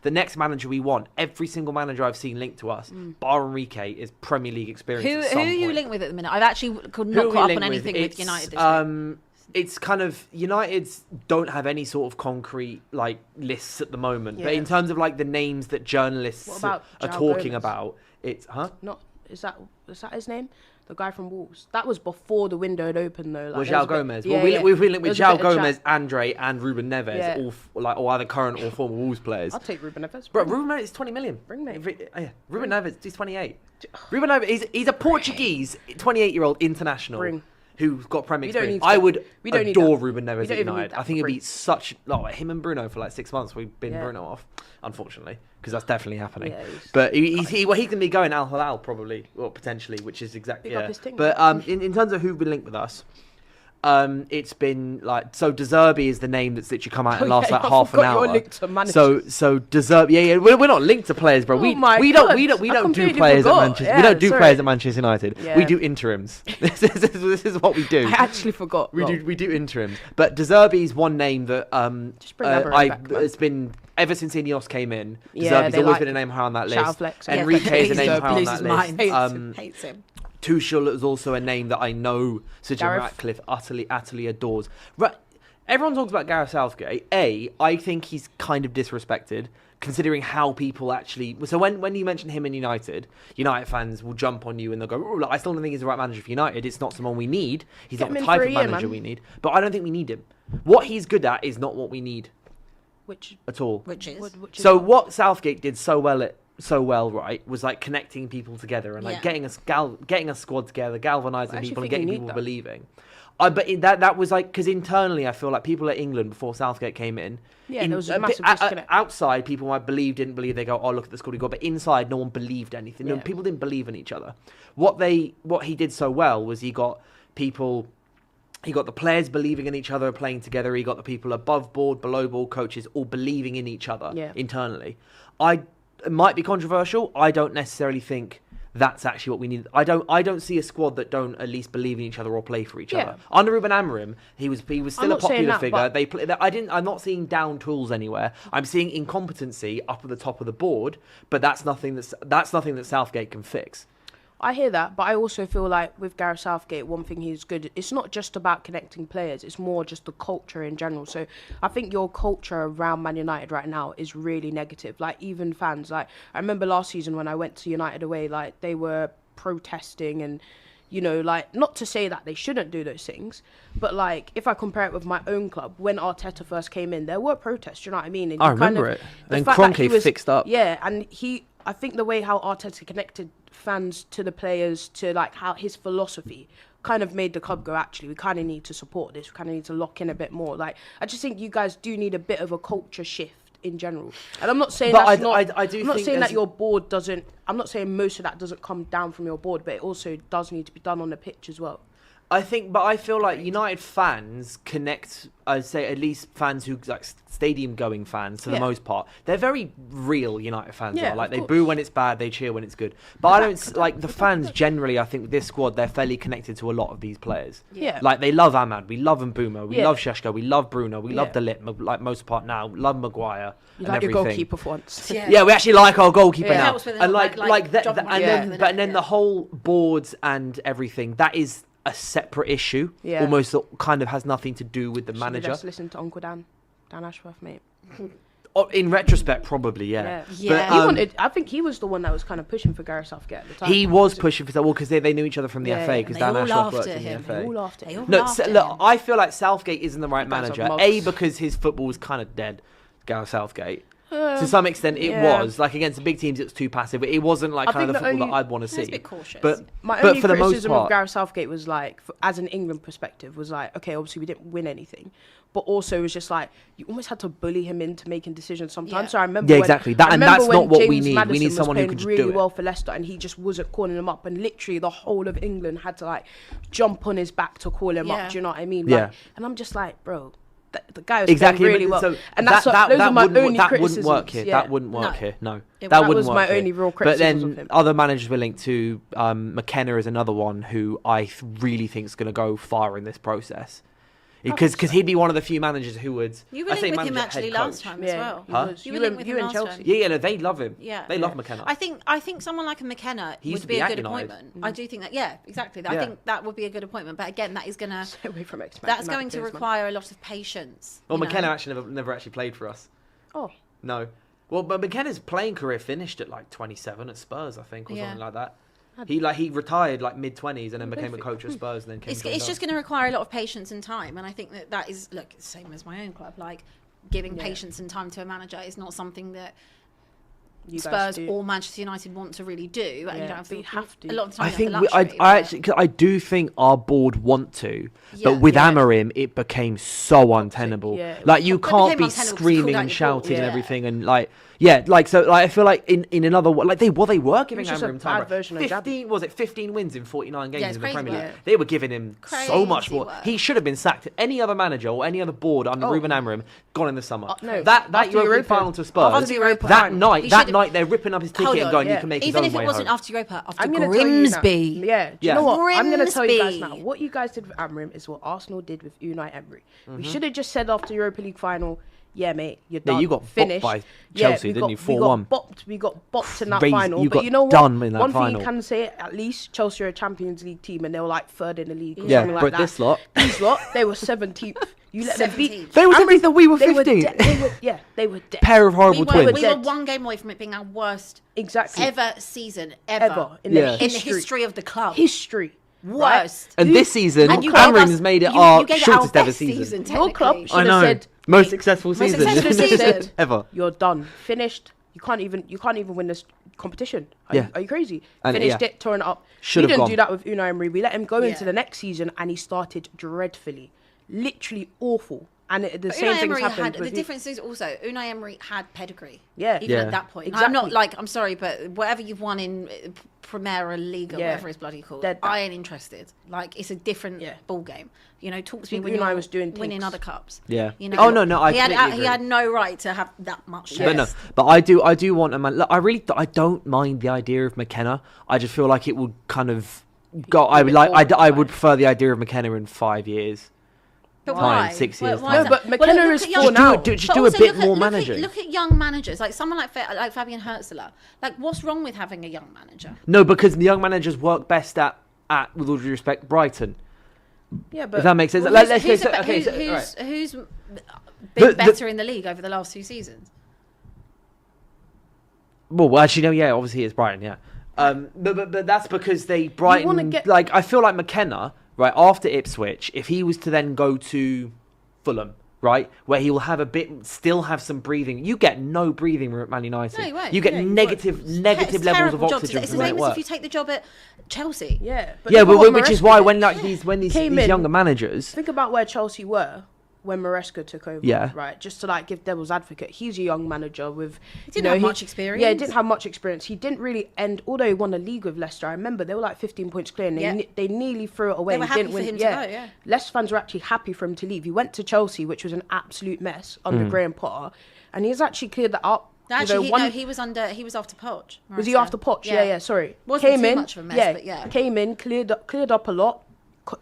The next manager we want, every single manager I've seen linked to us, bar Enrique, is Premier League experience. Who are you linked with at the minute? I've actually not caught up on anything with United this week. It's kind of United's don't have any sort of concrete like lists at the moment, but in terms of like the names that journalists are talking about, it's is that his name? The guy from Wolves. That was before the window had opened, though. Like, João Gomez. We've been linked with João Gomez, Andre, and Ruben Neves, all either current or former Wolves players. I'll take Ruben Neves. Bro, Ruben Neves is 20 million. Bring me. Ruben Neves, he's 28. Ruben Neves, he's a Portuguese 28-year-old international. Who's got Premier experience. I would adore Ruben Neves at United. I think it'd be such... Like, him and Bruno for like 6 months. We've been Bruno off, unfortunately, because that's definitely happening. Yeah, but he can be going Al Hilal probably, or potentially, which is exactly... But in terms of who've been linked with us, it's been like... So De Zerbi is the name that's literally come out in the last like half an hour. So De Zerbi... We're not linked to players, bro. We don't do players at Manchester. We don't do players at Manchester United. We do interims. This is what we do. I actually forgot. We do interims. But De Zerbi's one name that it's been ever since Ineos came in. De Zerbi's always been a name high on that list. Enrique is a name high on that list. Hates him. Tuchel is also a name that I know Sir Jim Ratcliffe utterly adores. Everyone talks about Gareth Southgate. I think he's kind of disrespected, considering how people actually... So when you mention him in United fans will jump on you and they'll go, oh, I still don't think he's the right manager for United. It's not someone we need. He's not the type of manager we need. But I don't think we need him. What he's good at is not what we need. At all. Which is what Southgate did so well, right, was like connecting people together and like getting a squad together, galvanizing people and getting people believing. But that was like, because internally I feel like people at England before Southgate came in, there was a massive disconnect. Outside, people might didn't believe. They go, oh, look at the squad he got. But inside, no one believed anything. No, people didn't believe in each other. What he did so well was he got the players believing in each other, playing together. He got the people above board, below board, coaches all believing in each other internally. It might be controversial. I don't necessarily think that's actually what we need. I don't see a squad that don't at least believe in each other or play for each other. Under Ruben Amorim, he was still a popular figure. I'm not seeing down tools anywhere. I'm seeing incompetency up at the top of the board, but that's nothing that Southgate can fix. I hear that, but I also feel like with Gareth Southgate, one thing he's good, it's not just about connecting players, it's more just the culture in general. So I think your culture around Man United right now is really negative. Like, even fans, like, I remember last season when I went to United away, like, they were protesting and, like, not to say that they shouldn't do those things, but, like, if I compare it with my own club, when Arteta first came in, there were protests, you know what I mean? And I remember it. And Kroenke fixed up. Yeah, and I think the way how Arteta connected fans to the players, to like how his philosophy kind of made the club go, actually, we kind of need to support this, we kind of need to lock in a bit more. Like, I just think you guys do need a bit of a culture shift in general. And I'm not saying I'm not saying that your board doesn't, I'm not saying most of that doesn't come down from your board, but it also does need to be done on the pitch as well. I feel like United fans connect, I'd say at least fans who, like stadium going fans for the most part, they're very real United fans are. Like, they boo when it's bad, they cheer when it's good. But I don't, like, the fans generally, I think with this squad, they're fairly connected to a lot of these players. Yeah. Like, they love Ahmad, we love Mbeumo, we love Šeško, we love Bruno, we love De Ligt, like most part now, love Maguire. You like your goalkeeper for once. Yeah, we actually like our goalkeeper now. And then the whole boards and everything, that is a separate issue, almost, that kind of has nothing to do with the manager. Just listen to Uncle Dan Ashworth, mate. In retrospect, probably, yeah. But, I think he was the one that was kind of pushing for Gareth Southgate at the time. He was pushing for that, because they knew each other from the FA, because Dan Ashworth worked in the FA. They all laughed at him. Look, I feel like Southgate isn't the right manager. Because his football was kind of dead, Gareth Southgate. To some extent, it was. Like, against the big teams, it was too passive. It wasn't like kind of the football that I'd want to see. It's a bit cautious. But my only criticism of Gareth Southgate was like, as an England perspective, was like, okay, obviously we didn't win anything, but also it was just like you almost had to bully him into making decisions sometimes. So I remember exactly that, and that's not what we need. We need someone who can just really do it well for Leicester, and he just wasn't calling him up, and literally the whole of England had to like jump on his back to call him up. Do you know what I mean? Like, and I'm just like, bro, the guy was playing really well. So and those are my only criticisms. Wouldn't work here. That wouldn't work here. No, that was my only real criticism. But then other managers were linked to. McKenna is another one who I really think is going to go far in this process. because he'd be one of the few managers who would. You were linked with him actually last time as well. Huh? You were linked with him last time. Yeah, no, they love him. Yeah, they love McKenna. I think someone like a McKenna would be a good appointment. I do think that. Yeah, exactly. I think that would be a good appointment. But again, that is gonna. Stay away from that's going to require a lot of patience. Well, McKenna actually never actually played for us. Oh no. Well, but McKenna's playing career finished at like 27 at Spurs, I think, or something like that. He retired like mid-20s and then became a coach at Spurs and then came. It's just going to require a lot of patience and time, and I think that is it's the same as my own club. Like giving patience and time to a manager is not something that Spurs or Manchester United want to really do. And you don't have to. A lot of the time, I do think our board want to, but with Amorim, it became so untenable. Yeah. Like you can't be screaming and shouting and everything, and I feel like in another way, like they were giving Amorim time. 15 wins in 49 games in the Premier League. They were giving him so much more. He should have been sacked. Any other manager or any other board under Ruben Amorim gone in the summer. That Europa League final to Spurs. That night they're ripping up his ticket and going, you can make his own way home. Even if it wasn't after Europa, after Grimsby. Do you know what? I'm going to tell you guys now. What you guys did with Amorim is what Arsenal did with Unai Emery. We should have just said after Europa League final, yeah, mate, you're done. You got finished by Chelsea, didn't you? 4-1. We got bopped in that final. But you know what? One thing you can say, at least Chelsea are a Champions League team and they were like third in the league. Yeah, but like these lot, they were 17th. You let them beat. They were 17th. We were 15th. They were dead. Pair of horrible twins. We were one game away from it being our worst ever season ever in the history of the club. Worst. And this season, Amorim has made it our shortest ever season. Your club should have said most successful season ever. You're done, finished. You can't even win this competition. Are you crazy? Finished it, torn it up. We didn't do that with Unai Emery. We let him go into the next season, and he started dreadfully, literally awful. And the same things happened. The difference is also Unai Emery had pedigree. Yeah, even at that point. Exactly. I'm not I'm sorry, but whatever you've won in Primera League or whatever it's bloody called, I ain't interested. Like it's a different ball game. You know, talk to me when Unai was doing winning other cups. Yeah. You know, he had no right to have that much. But I do want a man. Look, I don't mind the idea of McKenna. I just feel like it would kind of go. I would prefer the idea of McKenna in 5 years. But why? 6 years. No, but McKenna is 4 now. Just do a bit more managing. Look at young managers, like someone like Fabian Hürzeler. Like, what's wrong with having a young manager? No, because the young managers work best at with all due respect, Brighton. Yeah, but if that makes sense. Who's been better in the league over the last 2 seasons? Well, actually, no. Yeah, obviously it's Brighton. Yeah, but that's because Brighton. I feel like McKenna. Right, after Ipswich, if he was to then go to Fulham, right, where he will still have some breathing. You get no breathing room at Man United. No, you won't. You get negative levels of oxygen. It's the same as if you take the job at Chelsea. Yeah, which is why when these younger managers think about where Chelsea were when Maresca took over, right? Just to give devil's advocate, he's a young manager with he didn't have much experience. Yeah, he didn't have much experience. He didn't really although he won the league with Leicester. I remember they were like 15 points clear, and they nearly threw it away. They were happy for him to go. Leicester fans were actually happy for him to leave. He went to Chelsea, which was an absolute mess under Graham Potter, and he's actually cleared that up. Actually, he was after Poch. Maresca. Was he after Poch? Yeah. Sorry, wasn't too much of a mess, but came in, cleared up a lot,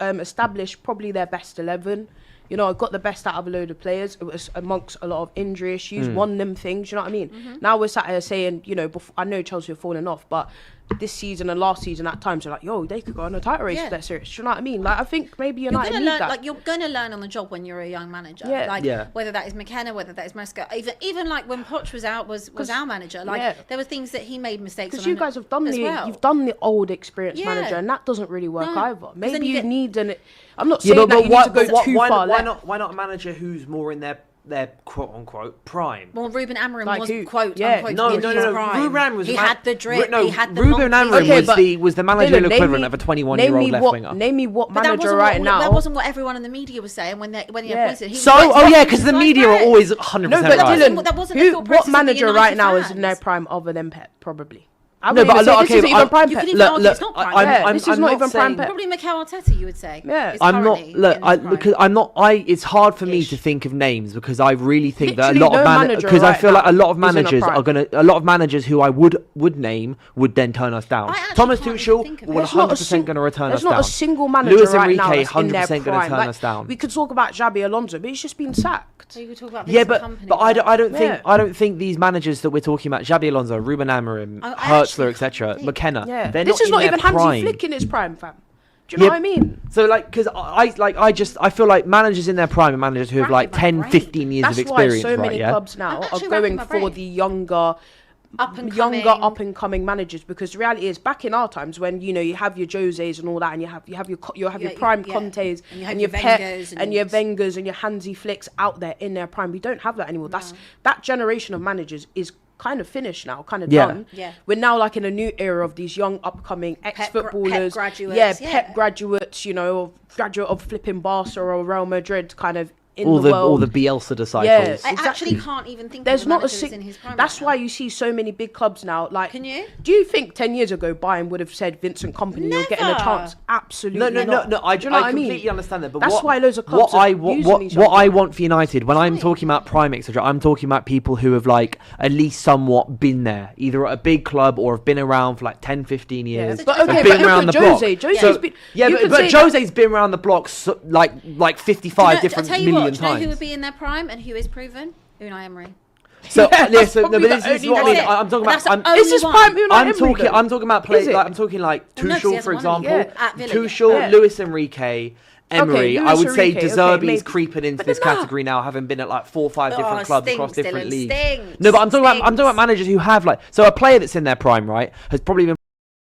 established probably their best 11. You know, I got the best out of a load of players. It was amongst a lot of injury issues, won them things, you know what I mean? Mm-hmm. Now we're sat here saying, I know Chelsea are falling off, but this season and last season at times they're like, they could go on a title race if they're serious. Do you know what I mean? I think maybe United need that. You're going to learn on the job when you're a young manager. Whether that is McKenna, whether that is Maresca, even when Poch was out, was our manager. There were things that he made mistakes on. Because you guys have done you've done the old experienced manager, and that doesn't really work either. Maybe you need I'm not saying that you need to go too far left. Why not a manager who's more in their quote unquote prime? Well, Ruben Amorim was quote unquote no. Prime. Ruben Amorim was he had the drip. No, he had the Ruben Amorim was the managerial equivalent of a 21-year-old left winger. Name me what manager right now. That wasn't what everyone in the media was saying when he appointed him. Because the media are always 100% right. Dylan, what manager right now is in their prime other than Pep? Probably. No, but this isn't even prime Pep. It's not prime. This is not even prime Pep. Probably Mikel Arteta, you would say. Yeah, I'm not. Look, because I'm not. It's hard for me to think of names because I really think that a lot of managers. Because I feel like a lot of managers are gonna. A lot of managers who I would name would then turn us down. Thomas Tuchel will 100% going to return us down. There's not a single manager Luis right now Enrique that's in their 100% going to turn us down. We could talk about Xabi Alonso, but he's just been sacked. So you could talk about but I don't think these managers that we're talking about, Xabi Alonso, Ruben Amorim, Hertzler, etc., McKenna. Yeah. This is not even Hansi Flick in his prime, fam. Do you know what I mean? So because I feel like managers in their prime are managers who have like 10, 15 years of experience. That's why so many clubs now are going for the younger up and coming managers, because the reality is, back in our times when you have your Joses and all that, and you have your prime Contes and your Pep and your Wengers and your Hansi Flicks out there in their prime. We don't have that anymore. That generation of managers is kind of finished now, kind of done. We're now like in a new era of these young upcoming ex-footballers, Pep graduates, graduate of flipping Barca or Real Madrid, kind of all the Bielsa disciples. I actually can't even think there's of not in his prime. That's why you see so many big clubs now. Like, can you? Do you think 10 years ago Bayern would have said Vincent Kompany, you're getting a chance? Absolutely not. No. I completely understand that. But that's why loads of clubs what I want for United, when I'm talking about prime, etc., I'm talking about people who have like at least somewhat been there, either at a big club or have been around for like 10, 15 years. Yeah. But been around the block. Jose's been around the block like 55 different million times. Do you know who would be in their prime and who is proven? Unai Emery. So this is what I mean. I'm talking about. Is this prime Unai Emery? I'm talking about players. I'm talking like Tuchel, for example. Tuchel, Luis Enrique, Emery. I would say De Zerbi's creeping into this category now, having been at like 4 or 5 different clubs across different leagues. No, but I'm talking about managers who have a player that's in their prime, right, has probably been